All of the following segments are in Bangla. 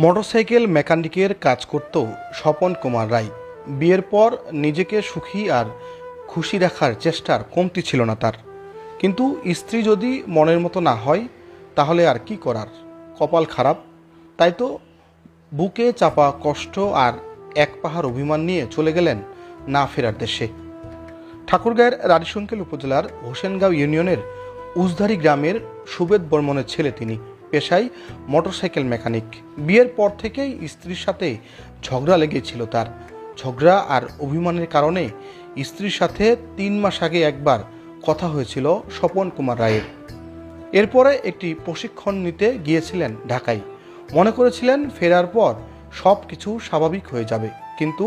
মোটরসাইকেল মেকানিকের কাজ করত স্বপন কুমার রায়। বিয়ের পর নিজেকে সুখী আর খুশি রাখার চেষ্টার কমতি ছিল না তার। কিন্তু স্ত্রী যদি মনের মতো না হয় তাহলে আর কি করার, কপাল খারাপ। তাই তো বুকে চাপা কষ্ট আর এক পাহাড় অভিমান নিয়ে চলে গেলেন না ফেরার দেশে। ঠাকুরগাঁয়ের রানীশঙ্কেল উপজেলার হোসেনগাঁও ইউনিয়নের উজধারি গ্রামের সুবেদ বর্মনের ছেলে তিনি। পেশায় মোটরসাইকেল মেকানিক। বিয়ের পর থেকেই স্ত্রীর সাথে ঝগড়া লেগেছিল তার। ঝগড়া আর অভিমানের কারণে স্ত্রীর সাথে 3 মাস আগে একবার কথা হয়েছিল স্বপন কুমার রায়ের। এরপরে একটি প্রশিক্ষণ নিতে গিয়েছিলেন ঢাকায়। মনে করেছিলেন ফেরার পর সব কিছু স্বাভাবিক হয়ে যাবে, কিন্তু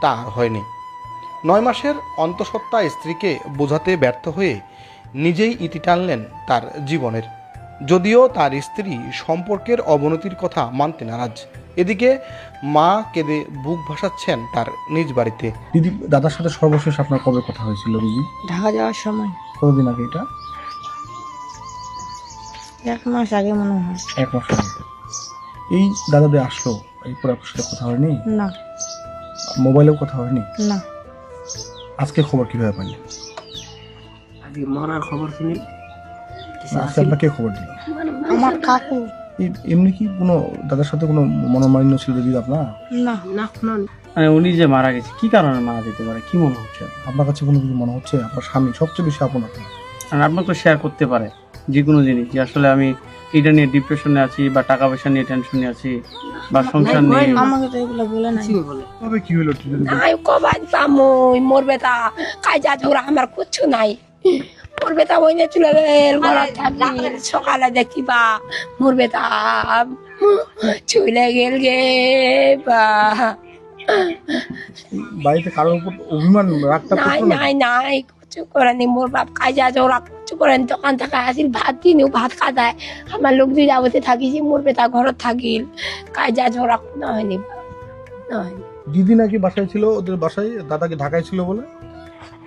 তা আর হয়নি। 9 মাসের অন্তঃসত্ত্বা স্ত্রীকে বোঝাতে ব্যর্থ হয়ে নিজেই ইতি টানলেন তার জীবনের। যদিও তার স্ত্রী সম্পর্কের অবনতির কথা মানতে নারাজ। এদিকে মা কেঁদে বুক ভাসাচ্ছেন তার নিজ বাড়িতে। দিদি, দাদার সাথে সর্বশেষ আপনার কবে কথা হয়েছিল দিদি? ঢাকা যাওয়ার সময় কতদিন আগে এটা? 1 মাস আগে মনে হয়। 1 মাস আগে। এই দাদাদের আসলো, এরপর আপনার সাথে কথা হয়নি? না মোবাইলেও কথা হয়নি? না। আজকে খবর কিভাবে পাইলেন? আজকে মরার খবর শুনি। আজকে আপনাকে খবর দিল? আমার কাকু। এমনি কি কোনো দাদার সাথে কোনো মনোমালিন্য ছিল দিদি আপনার? না না কোনো মানে উনি যে মারা গেছে কি কারণে মারা যেতে পারে, কি মনে হচ্ছে? আপনার কাছে কোনো কিছু মনে হচ্ছে? আপনার স্বামী সবচেয়ে বেশি আপন আপনার। আর আপনার তো শেয়ার করতে পারে যে কোনো জিনিস, যে আসলে আমি এটা নিয়ে ডিপ্রেশনে আছি বা টাকা পয়সা নিয়ে টেনশনে আছি বা সংসার নিয়ে। আমাকে তো এগুলো বলে নাই। কিছুই বলে তবে কি হলো? নাই কবাজ পামুই মোর বেটা কাজা ঝোরা আমার কিচ্ছু নাই। মোর বেটা বইনে চলে গেল ঘরে থাকি, সকালে দেখিবা মোর বেটা চলে গেল গে বা। বাড়িতে কারোর উপর অভিমান রাখতে নাই নাই নাই কিছু করেনি। মোর বাপ কাজা ঝোরা কিছু করেন, দোকান থেকে আসিল ভাত কিনি ভাত খাদায়। আমার লোক দুই যাবতে থাকিছি, মোর বেটা ঘরত থাকিল। কাজা ঝোরা কোনো হয়নি না হয়নি। দিদি নাকি বাসায় ছিল, ওদের বাসায় দাদাকে ঢাকায় ছিল বলে।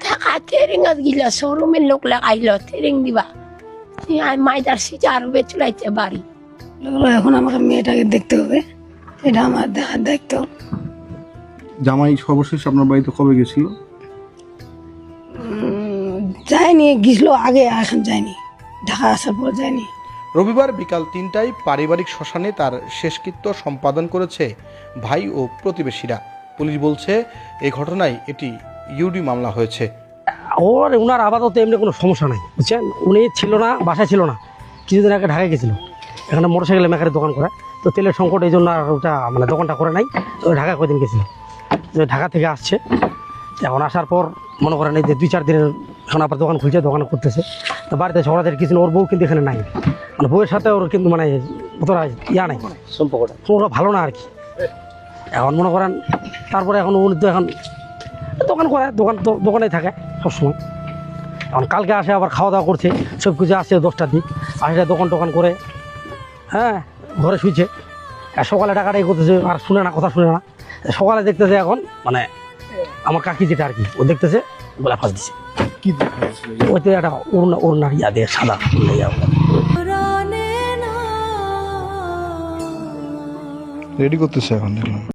ঢাকা ট্রেনিংত গিলা, শোরুমের লোক লাগাইল ট্রেনিং দিবা। মাইদার সিজার বেচলাইছে বাড়ি। এখন আমাকে মেয়েটাকে দেখতে হবে, এটা আমার দেখার দায়িত্ব। জামাই সর্বশেষ আপনার বাড়িতে কবে গেছিল? যায়নি, গেছিল আগে, এখন যায়নি। ঢাকা আসার পর যায়নি। রবিবার বিকাল 3টায় পারিবারিক শ্মশানে তার শেষকৃত্য সম্পাদন করেছে ভাই ও প্রতিবেশীরা। পুলিশ বলছে এই ঘটনায় এটি ইউডি মামলা হয়েছে। ওনার আপাতত এমনি কোনো সমস্যা নাই, বুঝছেন। উনি ছিল না, বাসায় ছিল না, কিছুদিন আগে ঢাকায় গেছিল। এখানে মোটরসাইকেল মেকারের দোকান করে, তো তেলের সংকট এই জন্য আর ওটা মানে দোকানটা করে নাই। তো ঢাকা কদিন গেছিল, ঢাকা থেকে আসছে। এখন আসার পর মনে করেন এই যে 2-4 দিনের এখন আবার দোকান খুলছে, দোকান করতেছে। তো বাড়িতে ঝগড়াঝাটি কিছু, ওর বউ কিন্তু এখানে নাই, মানে বউয়ের সাথে ওর কিন্তু মানে অতটা ইয়া নাই, সম্পর্কটা ভালো না আর কি। এখন মনে করেন তারপরে এখন উনি তো এখন দোকান করে, দোকান তো দোকানেই থাকে সবসময়। এখন কালকে আসে আবার খাওয়া দাওয়া করছে, সব কিছু আসছে 10টার দিক, আসে দোকান করে, হ্যাঁ ঘরে শুইছে। আর সকালে টাকাটাই করতেছে, আর শুনে না, কথা শুনে না। সকালে দেখতেছে এখন মানে আমার কাকি যেটা আর কি, ও দেখতেছে গোলা ফাঁস দিছে। কি ওই তো একটা ওড়না ইয়া দিয়ে সাদা রেডি করতেছে এখন দেখলাম।